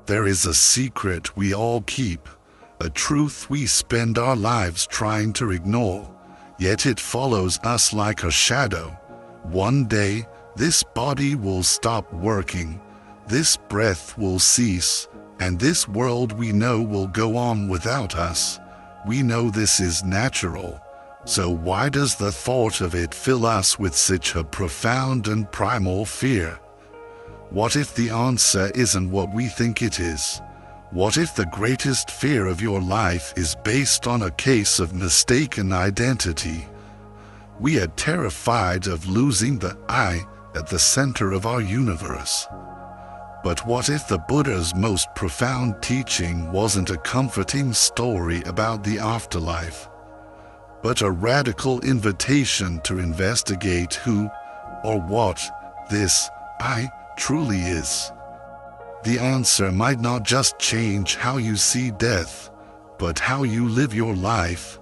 There is a secret we all keep, a truth we spend our lives trying to ignore, yet it follows us like a shadow. One day, this body will stop working, this breath will cease, and this world we know will go on without us. We know this is natural, so why does the thought of it fill us with such a profound and primal fear? What if the answer isn't what we think it is? What if the greatest fear of your life is based on a case of mistaken identity? We are terrified of losing the I at the center of our universe. But what if the Buddha's most profound teaching wasn't a comforting story about the afterlife, but a radical invitation to investigate who or what this I truly is? The answer might not just change how you see death, but how you live your life.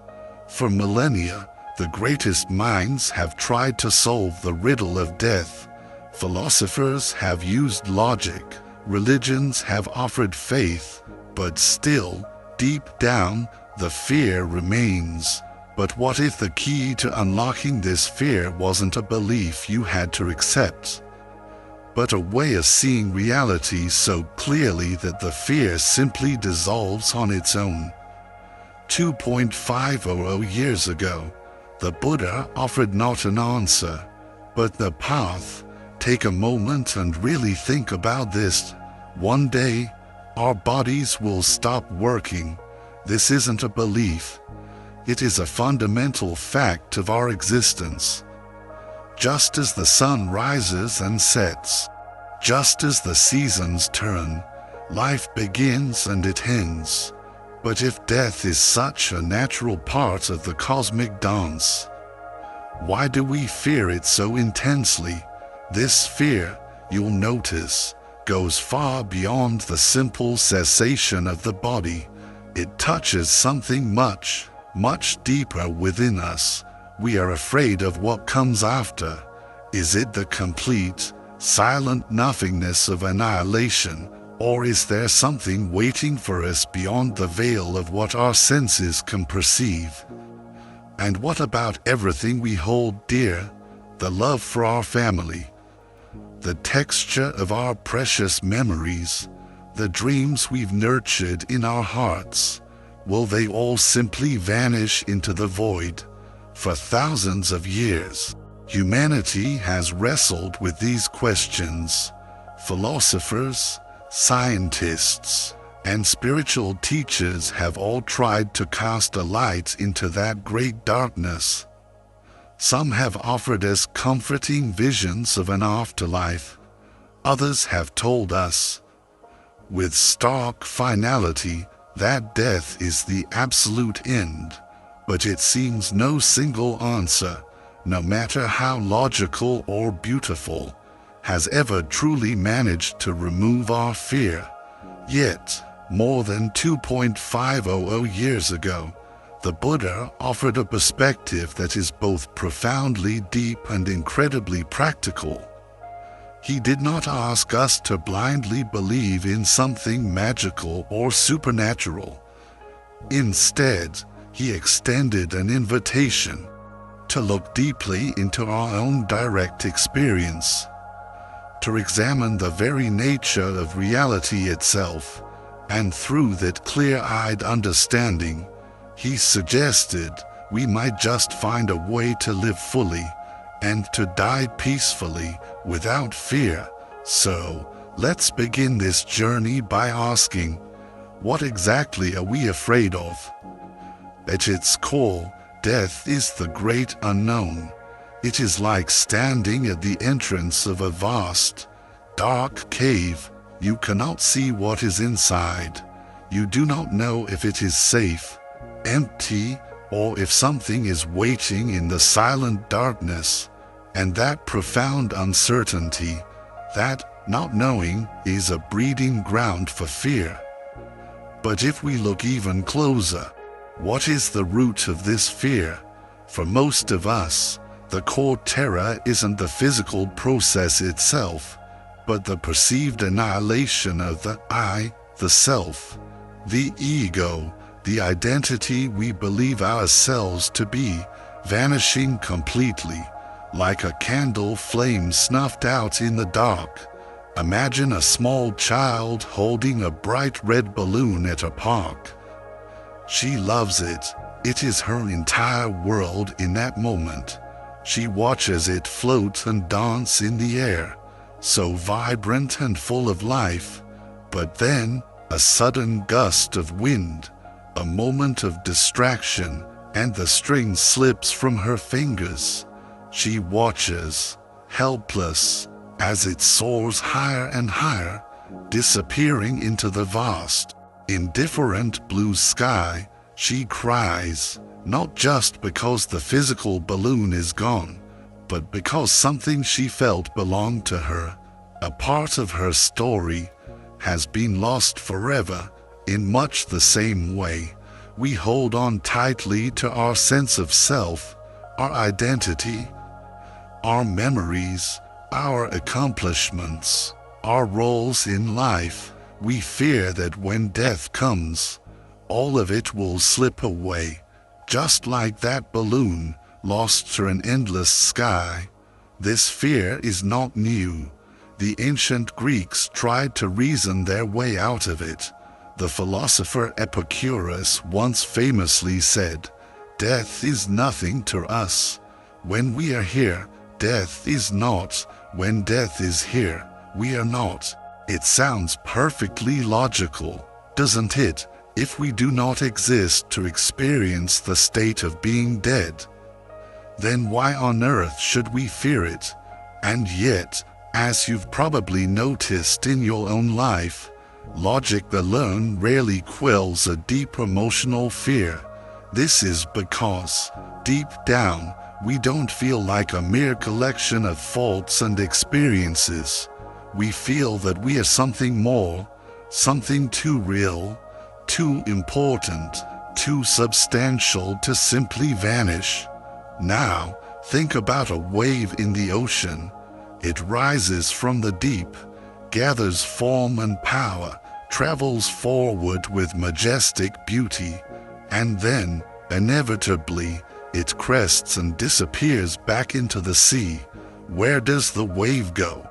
For millennia, the greatest minds have tried to solve the riddle of death. Philosophers have used logic, religions have offered faith, but still, deep down, the fear remains. But what if the key to unlocking this fear wasn't a belief you had to accept, but a way of seeing reality so clearly that the fear simply dissolves on its own? 2.500 years ago, the Buddha offered not an answer, but the path. Take a moment and really think about this. One day, our bodies will stop working. This isn't a belief. It is a fundamental fact of our existence. Just as the sun rises and sets, just as the seasons turn, life begins and it ends. But if death is such a natural part of the cosmic dance, why do we fear it so intensely? This fear, you'll notice, goes far beyond the simple cessation of the body. It touches something much, much deeper within us. We are afraid of what comes after. Is it the complete, silent nothingness of annihilation, or is there something waiting for us beyond the veil of what our senses can perceive? And what about everything we hold dear? The love for our family, the texture of our precious memories, the dreams we've nurtured in our hearts. Will they all simply vanish into the void? For thousands of years, humanity has wrestled with these questions. Philosophers, scientists, and spiritual teachers have all tried to cast a light into that great darkness. Some have offered us comforting visions of an afterlife. Others have told us, with stark finality, that death is the absolute end. But it seems no single answer, no matter how logical or beautiful, has ever truly managed to remove our fear. Yet, more than 2.500 years ago, the Buddha offered a perspective that is both profoundly deep and incredibly practical. He did not ask us to blindly believe in something magical or supernatural. Instead, he extended an invitation to look deeply into our own direct experience, to examine the very nature of reality itself, and through that clear-eyed understanding, he suggested we might just find a way to live fully and to die peacefully without fear. So, let's begin this journey by asking, what exactly are we afraid of? At its core, death is the great unknown. It is like standing at the entrance of a vast, dark cave. You cannot see what is inside. You do not know if it is safe, empty, or if something is waiting in the silent darkness. And that profound uncertainty, that not knowing, is a breeding ground for fear. But if we look even closer, what is the root of this fear? For most of us, the core terror isn't the physical process itself, but the perceived annihilation of the I the self, the ego, the identity we believe ourselves to be, vanishing completely, like a candle flame snuffed out in the dark. Imagine a small child holding a bright red balloon at a park. She loves it. It is her entire world in that moment. She watches it float and dance in the air, so vibrant and full of life. But then, a sudden gust of wind, a moment of distraction, and the string slips from her fingers. She watches, helpless, as it soars higher and higher, disappearing into the vast, indifferent blue sky. She cries, not just because the physical balloon is gone, but because something she felt belonged to her, a part of her story, has been lost forever. In much the same way, we hold on tightly to our sense of self, our identity, our memories, our accomplishments, our roles in life. We fear that when death comes, all of it will slip away, just like that balloon lost to an endless sky. This fear is not new. The ancient Greeks tried to reason their way out of it. The philosopher Epicurus once famously said, "Death is nothing to us. When we are here, death is not. When death is here, we are not." It sounds perfectly logical, doesn't it, if we do not exist to experience the state of being dead? Then why on earth should we fear it? And yet, as you've probably noticed in your own life, logic alone rarely quells a deep emotional fear. This is because, deep down, we don't feel like a mere collection of faults and experiences. We feel that we are something more, something too real, too important, too substantial to simply vanish. Now, think about a wave in the ocean. It rises from the deep, gathers form and power, travels forward with majestic beauty, and then, inevitably, it crests and disappears back into the sea. Where does the wave go?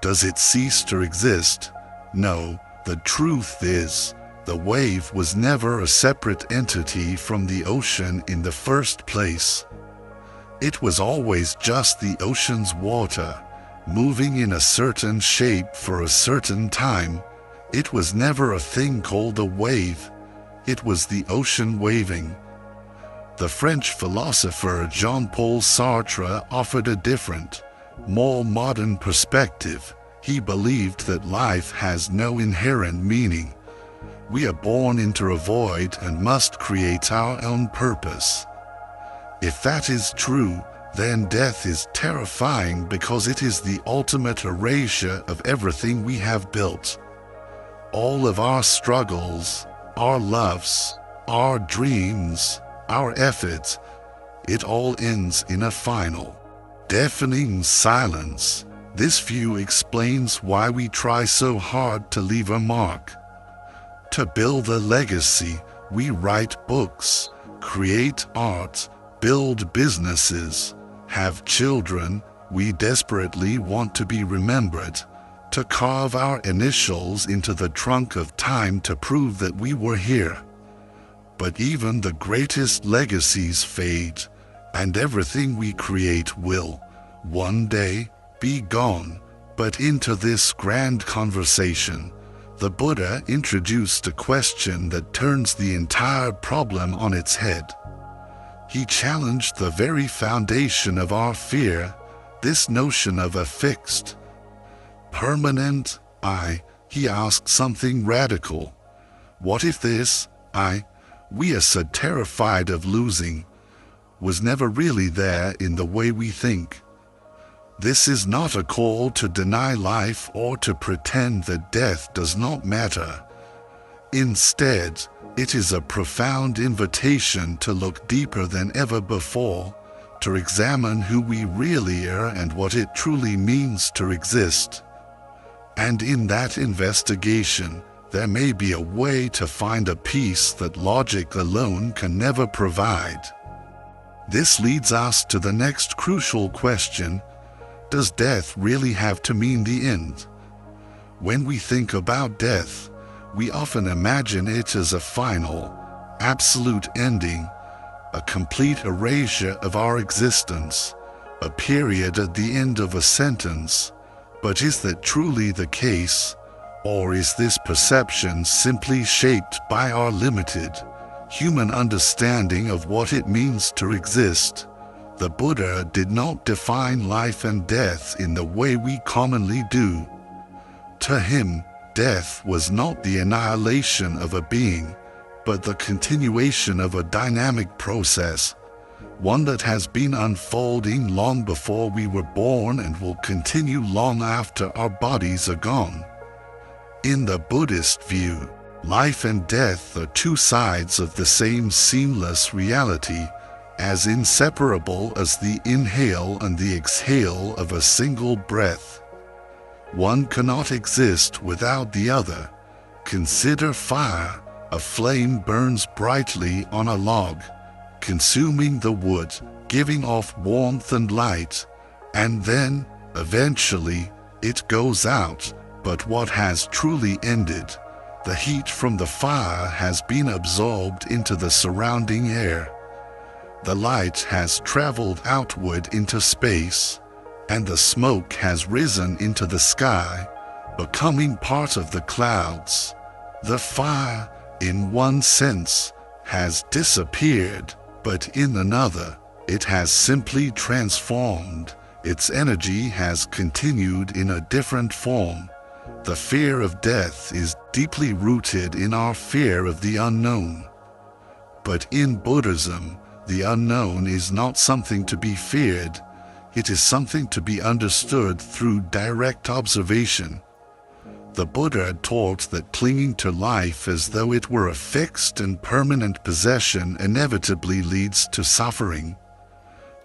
Does it cease to exist? No, the truth is, the wave was never a separate entity from the ocean in the first place. It was always just the ocean's water, moving in a certain shape for a certain time. It was never a thing called a wave. It was the ocean waving. The French philosopher Jean-Paul Sartre offered a different, more modern perspective. He believed that life has no inherent meaning. We are born into a void and must create our own purpose. If that is true, then death is terrifying because it is the ultimate erasure of everything we have built. All of our struggles, our loves, our dreams, our efforts, it all ends in a final, deafening silence. This view explains why we try so hard to leave a mark. To build a legacy, we write books, create art, build businesses, have children. We desperately want to be remembered, to carve our initials into the trunk of time to prove that we were here. But even the greatest legacies fade, and everything we create will, one day, be gone. But into this grand conversation, the Buddha introduced a question that turns the entire problem on its head. He challenged the very foundation of our fear, this notion of a fixed, permanent I. He asked something radical. What if this I we are so terrified of losing was never really there in the way we think? This is not a call to deny life or to pretend that death does not matter. Instead, it is a profound invitation to look deeper than ever before, to examine who we really are and what it truly means to exist. And in that investigation, there may be a way to find a peace that logic alone can never provide. This leads us to the next crucial question: does death really have to mean the end? When we think about death, we often imagine it as a final, absolute ending, a complete erasure of our existence, a period at the end of a sentence. But is that truly the case? Or is this perception simply shaped by our limited, human understanding of what it means to exist? The Buddha did not define life and death in the way we commonly do. To him, death was not the annihilation of a being, but the continuation of a dynamic process, one that has been unfolding long before we were born and will continue long after our bodies are gone. In the Buddhist view, life and death are two sides of the same seamless reality, as inseparable as the inhale and the exhale of a single breath. One cannot exist without the other. Consider fire. A flame burns brightly on a log, consuming the wood, giving off warmth and light, and then, eventually, it goes out. But what has truly ended? The heat from the fire has been absorbed into the surrounding air. The light has traveled outward into space, and the smoke has risen into the sky, becoming part of the clouds. The fire, in one sense, has disappeared, but in another, it has simply transformed. Its energy has continued in a different form. The fear of death is deeply rooted in our fear of the unknown. But in Buddhism, the unknown is not something to be feared. It is something to be understood through direct observation. The Buddha taught that clinging to life as though it were a fixed and permanent possession inevitably leads to suffering.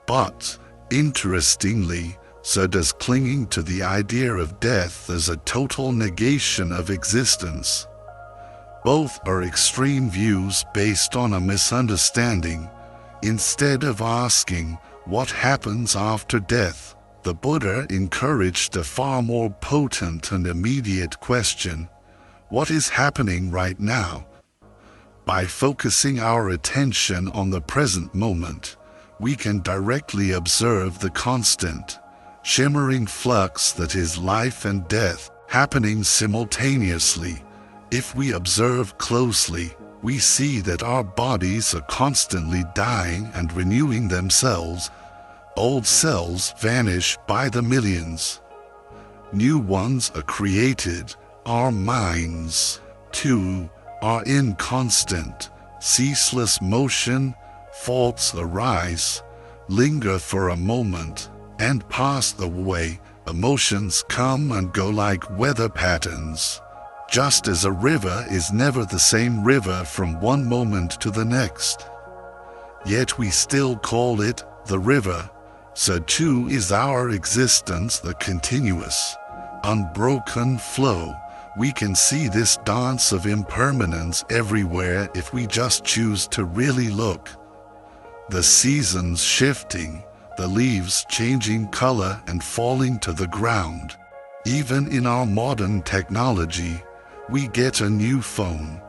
But, interestingly, so does clinging to the idea of death as a total negation of existence. Both are extreme views based on a misunderstanding. Instead of asking, what happens after death, the Buddha encouraged a far more potent and immediate question: what is happening right now? By focusing our attention on the present moment, we can directly observe the constant, shimmering flux that is life and death, happening simultaneously. If we observe closely, we see that our bodies are constantly dying and renewing themselves. Old cells vanish by the millions. New ones are created. Our minds, too, are in constant, ceaseless motion. Thoughts arise, linger for a moment, and pass away. Emotions come and go like weather patterns. Just as a river is never the same river from one moment to the next. Yet we still call it the river. So too is our existence the continuous, unbroken flow. We can see this dance of impermanence everywhere if we just choose to really look. The seasons shifting, the leaves changing color and falling to the ground. Even in our modern technology, we get a new phone,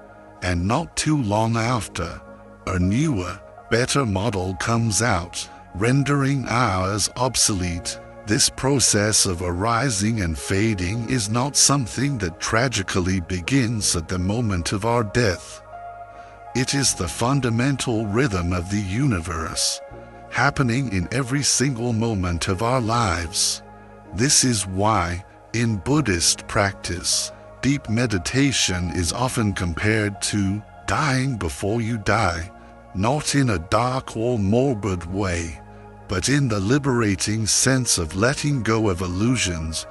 and not too long after, a newer, better model comes out, rendering ours obsolete. This process of arising and fading is not something that tragically begins at the moment of our death. It is the fundamental rhythm of the universe, happening in every single moment of our lives. This is why, in Buddhist practice, deep meditation is often compared to dying before you die, not in a dark or morbid way, but in the liberating sense of letting go of illusions,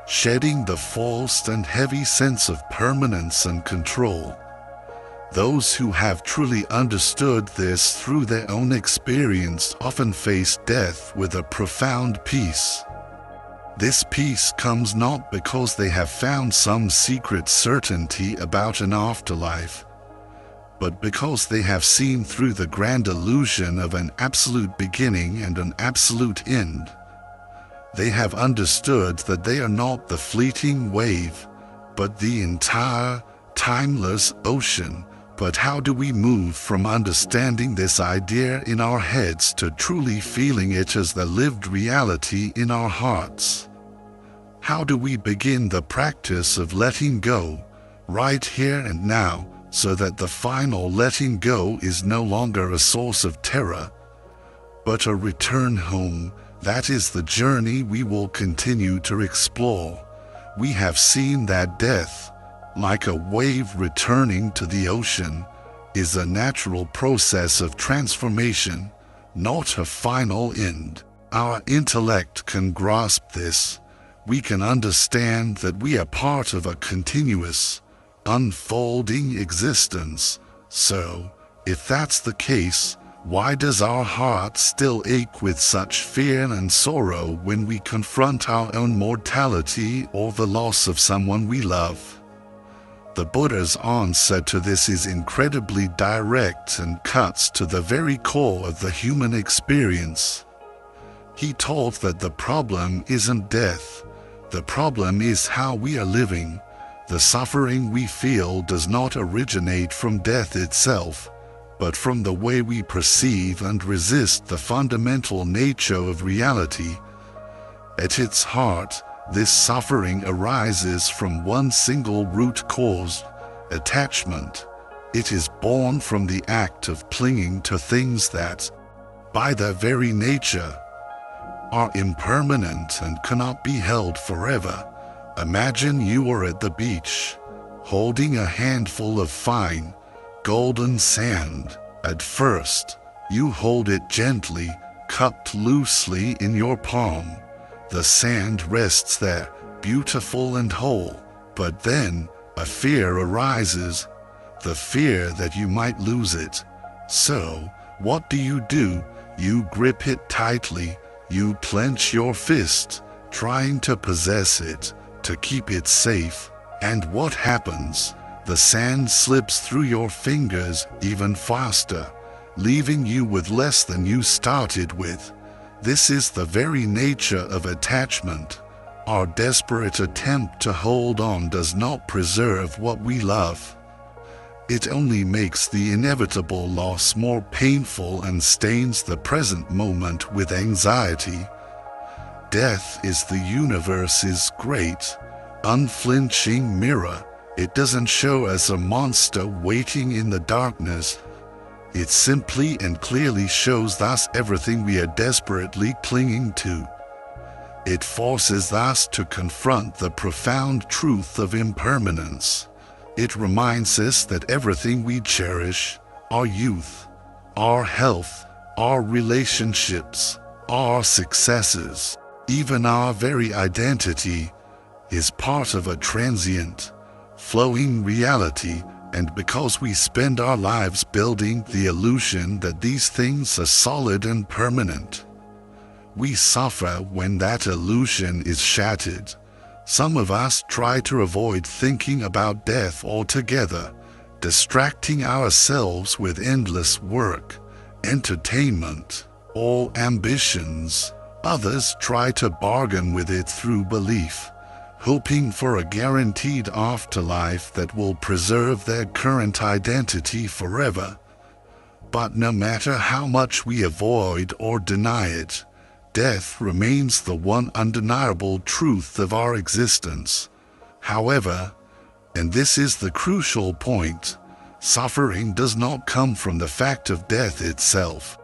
shedding the false and heavy sense of permanence and control. Those who have truly understood this through their own experience often face death with a profound peace. This peace comes not because they have found some secret certainty about an afterlife, but because they have seen through the grand illusion of an absolute beginning and an absolute end. They have understood that they are not the fleeting wave, but the entire, timeless ocean. But how do we move from understanding this idea in our heads to truly feeling it as the lived reality in our hearts? How do we begin the practice of letting go, right here and now, so that the final letting go is no longer a source of terror, but a return home? That is the journey we will continue to explore. We have seen that death, like a wave returning to the ocean, is a natural process of transformation, not a final end. Our intellect can grasp this. We can understand that we are part of a continuous, unfolding existence. So, if that's the case, why does our heart still ache with such fear and sorrow when we confront our own mortality or the loss of someone we love? The Buddha's answer to this is incredibly direct and cuts to the very core of the human experience. He taught that the problem isn't death. The problem is how we are living. The suffering we feel does not originate from death itself, but from the way we perceive and resist the fundamental nature of reality. At its heart, this suffering arises from one single root cause: attachment. It is born from the act of clinging to things that, by their very nature, are impermanent and cannot be held forever. Imagine you are at the beach, holding a handful of fine, golden sand. At first, you hold it gently, cupped loosely in your palm. The sand rests there, beautiful and whole, but then a fear arises, the fear that you might lose it. So, what do? You grip it tightly, you clench your fist, trying to possess it, to keep it safe. And what happens? The sand slips through your fingers even faster, leaving you with less than you started with. This is the very nature of attachment. Our desperate attempt to hold on does not preserve what we love. It only makes the inevitable loss more painful and stains the present moment with anxiety. Death is the universe's great, unflinching mirror. It doesn't show us a monster waiting in the darkness. It simply and clearly shows us everything we are desperately clinging to. It forces us to confront the profound truth of impermanence. It reminds us that everything we cherish, our youth, our health, our relationships, our successes, even our very identity, is part of a transient, flowing reality. And because we spend our lives building the illusion that these things are solid and permanent, we suffer when that illusion is shattered. Some of us try to avoid thinking about death altogether, distracting ourselves with endless work, entertainment, or ambitions. Others try to bargain with it through belief, hoping for a guaranteed afterlife that will preserve their current identity forever. But no matter how much we avoid or deny it, death remains the one undeniable truth of our existence. However, and this is the crucial point, suffering does not come from the fact of death itself.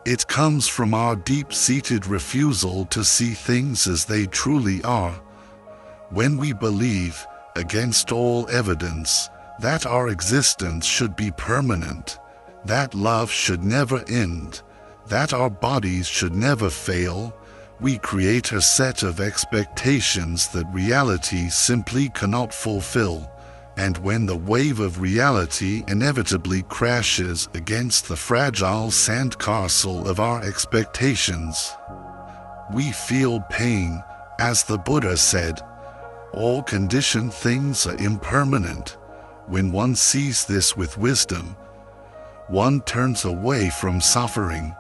It comes from our deep-seated refusal to see things as they truly are. When we believe, against all evidence, that our existence should be permanent, that love should never end, that our bodies should never fail, we create a set of expectations that reality simply cannot fulfill. And when the wave of reality inevitably crashes against the fragile sandcastle of our expectations, we feel pain, As the Buddha said, all conditioned things are impermanent. When one sees this with wisdom, one turns away from suffering.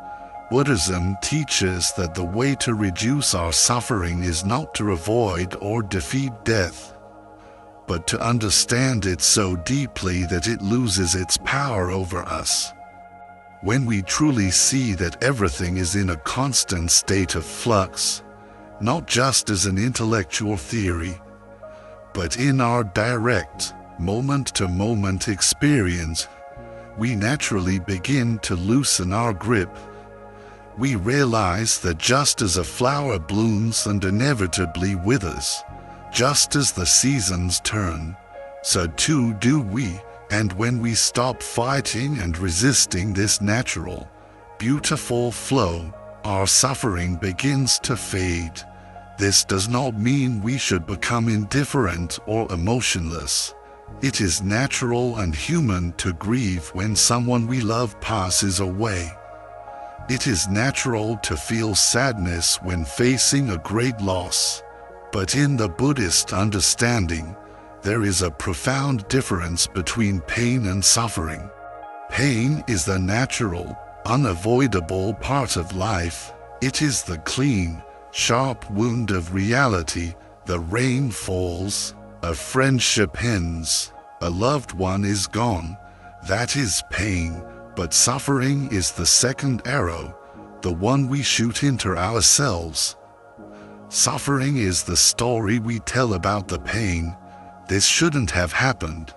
Buddhism teaches that the way to reduce our suffering is not to avoid or defeat death, but to understand it so deeply that it loses its power over us. When we truly see that everything is in a constant state of flux, not just as an intellectual theory, but in our direct, moment-to-moment experience, we naturally begin to loosen our grip. We realize that just as a flower blooms and inevitably withers, just as the seasons turn, so too do we, and when we stop fighting and resisting this natural, beautiful flow, our suffering begins to fade. This does not mean we should become indifferent or emotionless. It is natural and human to grieve when someone we love passes away. It is natural to feel sadness when facing a great loss. But in the Buddhist understanding, there is a profound difference between pain and suffering. Pain is the natural, unavoidable part of life. It is the clean, sharp wound of reality. The rain falls, a friendship ends, a loved one is gone. That is pain. But suffering is the second arrow, the one we shoot into ourselves. Suffering is the story we tell about the pain. This shouldn't have happened.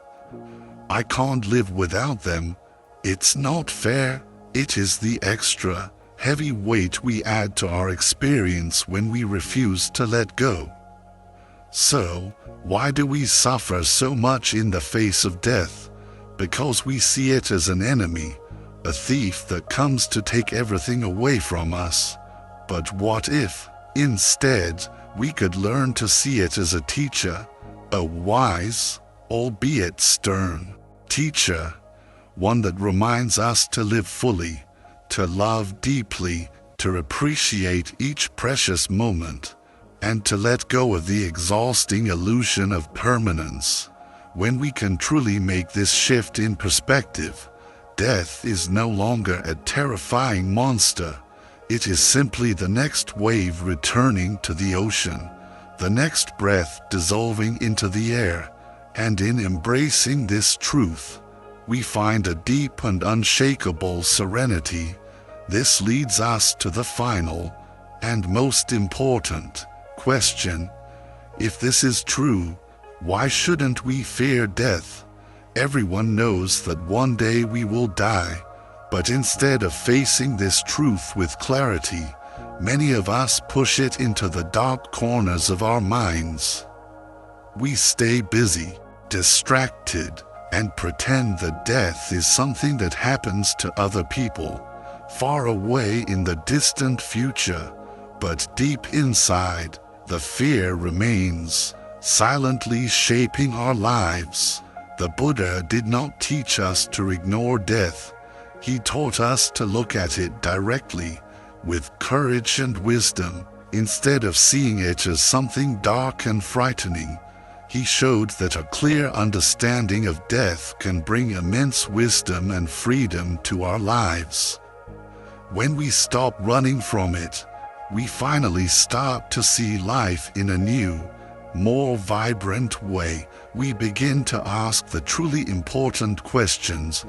I can't live without them. It's not fair. It is the extra, heavy weight we add to our experience when we refuse to let go. So, why do we suffer so much in the face of death? Because we see it as an enemy, a thief that comes to take everything away from us. But what if, instead, we could learn to see it as a teacher, a wise, albeit stern, teacher, one that reminds us to live fully, to love deeply, to appreciate each precious moment, and to let go of the exhausting illusion of permanence. When we can truly make this shift in perspective, death is no longer a terrifying monster. It is simply the next wave returning to the ocean, the next breath dissolving into the air. And in embracing this truth, we find a deep and unshakable serenity. This leads us to the final, and most important, question. If this is true, why shouldn't we fear death? Everyone knows that one day we will die, but instead of facing this truth with clarity, many of us push it into the dark corners of our minds. We stay busy, distracted, and pretend that death is something that happens to other people, far away in the distant future. But deep inside, the fear remains, silently shaping our lives. The Buddha did not teach us to ignore death. He taught us to look at it directly, with courage and wisdom. Instead of seeing it as something dark and frightening, he showed that a clear understanding of death can bring immense wisdom and freedom to our lives. When we stop running from it, we finally start to see life in a new, more vibrant way. We begin to ask the truly important questions.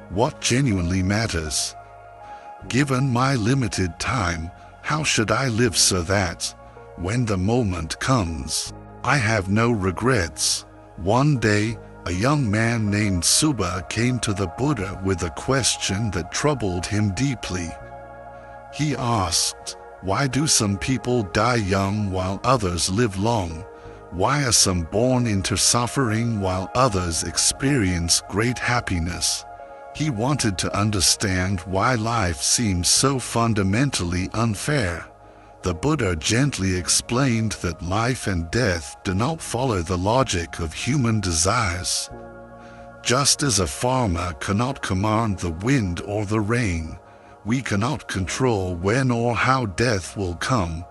What genuinely matters? Given my limited time, how should I live so that, when the moment comes, I have no regrets? One day, a young man named Suba came to the Buddha with a question that troubled him deeply. He asked, why do some people die young while others live long? Why are some born into suffering while others experience great happiness? He wanted to understand why life seems so fundamentally unfair. The Buddha gently explained that life and death do not follow the logic of human desires. Just as a farmer cannot command the wind or the rain, we cannot control when or how death will come,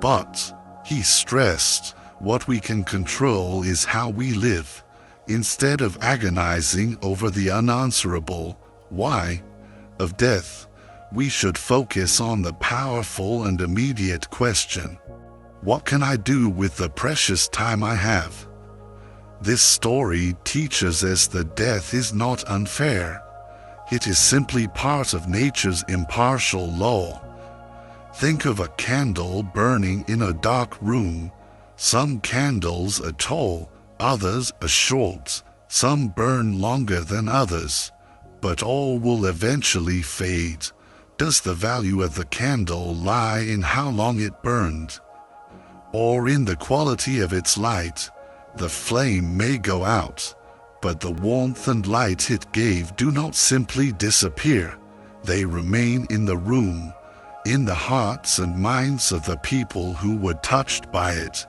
but He stressed, what we can control is how we live. Instead of agonizing over the unanswerable why of death, we should focus on the powerful and immediate question: what can I do with the precious time I have? This story teaches us that death is not unfair. It is simply part of nature's impartial law. Think of a candle burning in a dark room. Some candles are tall, others are short. Some burn longer than others, but all will eventually fade. Does the value of the candle lie in how long it burned, or in the quality of its light? The flame may go out, but the warmth and light it gave do not simply disappear. They remain in the room, in the hearts and minds of the people who were touched by it.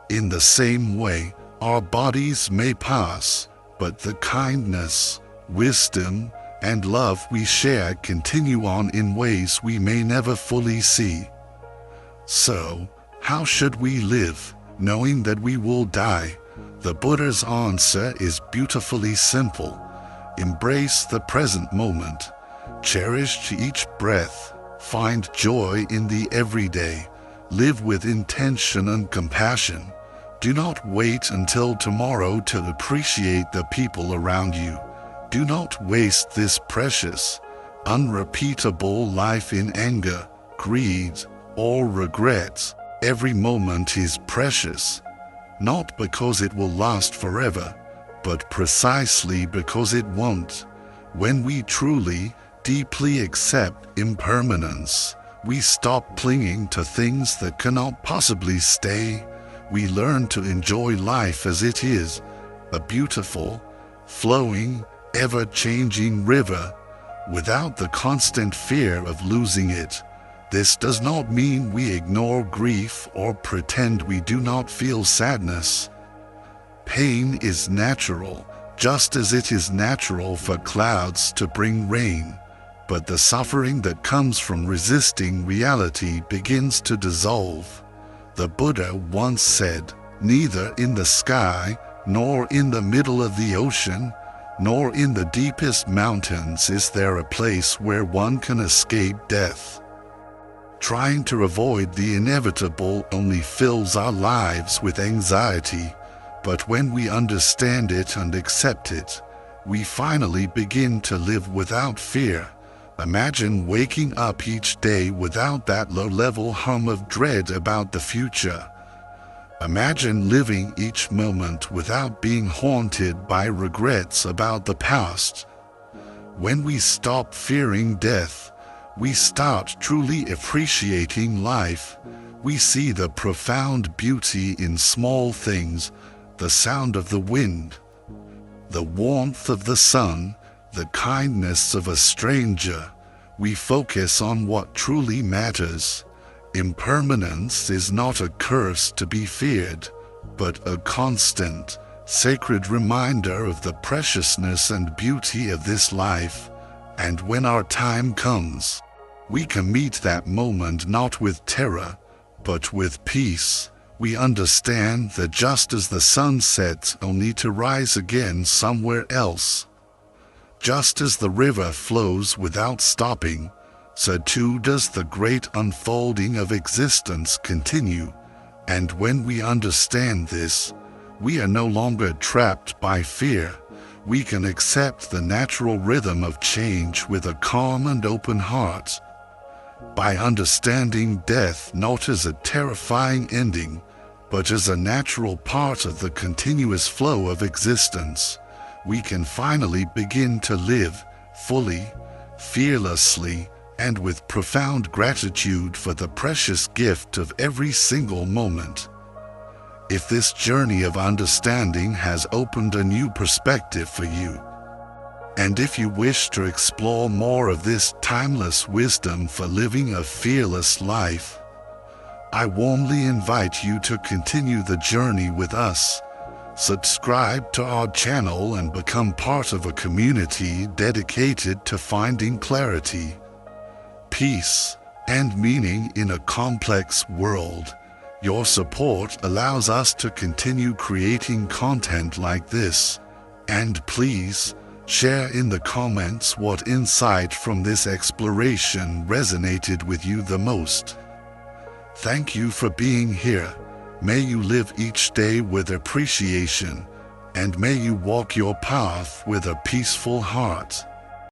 In the same way, our bodies may pass, but the kindness, wisdom, and love we share continue on in ways we may never fully see. So, how should we live, knowing that we will die? The Buddha's answer is beautifully simple. Embrace the present moment. Cherish each breath. Find joy in the everyday. Live with intention and compassion. Do not wait until tomorrow to appreciate the people around you. Do not waste this precious, unrepeatable life in anger, greed, or regret. Every moment is precious, not because it will last forever, but precisely because it won't. When we truly, deeply accept impermanence, we stop clinging to things that cannot possibly stay. We learn to enjoy life as it is, a beautiful, flowing, ever-changing river, without the constant fear of losing it. This does not mean we ignore grief or pretend we do not feel sadness. Pain is natural, just as it is natural for clouds to bring rain, but the suffering that comes from resisting reality begins to dissolve. The Buddha once said, "Neither in the sky, nor in the middle of the ocean, nor in the deepest mountains is there a place where one can escape death." Trying to avoid the inevitable only fills our lives with anxiety, but when we understand it and accept it, we finally begin to live without fear. Imagine waking up each day without that low-level hum of dread about the future. Imagine living each moment without being haunted by regrets about the past. When we stop fearing death, we start truly appreciating life. We see the profound beauty in small things, the sound of the wind, the warmth of the sun, the kindness of a stranger. We focus on what truly matters. Impermanence is not a curse to be feared, but a constant, sacred reminder of the preciousness and beauty of this life. And when our time comes, we can meet that moment not with terror, but with peace. We understand that just as the sun sets only to rise again somewhere else, just as the river flows without stopping, so too does the great unfolding of existence continue. And when we understand this, we are no longer trapped by fear. We can accept the natural rhythm of change with a calm and open heart. By understanding death not as a terrifying ending, but as a natural part of the continuous flow of existence, we can finally begin to live fully, fearlessly, and with profound gratitude for the precious gift of every single moment. If this journey of understanding has opened a new perspective for you, and if you wish to explore more of this timeless wisdom for living a fearless life, I warmly invite you to continue the journey with us. Subscribe to our channel and become part of a community dedicated to finding clarity, peace, and meaning in a complex world. Your support allows us to continue creating content like this, and please, share in the comments what insight from this exploration resonated with you the most. Thank you for being here. May you live each day with appreciation, and may you walk your path with a peaceful heart.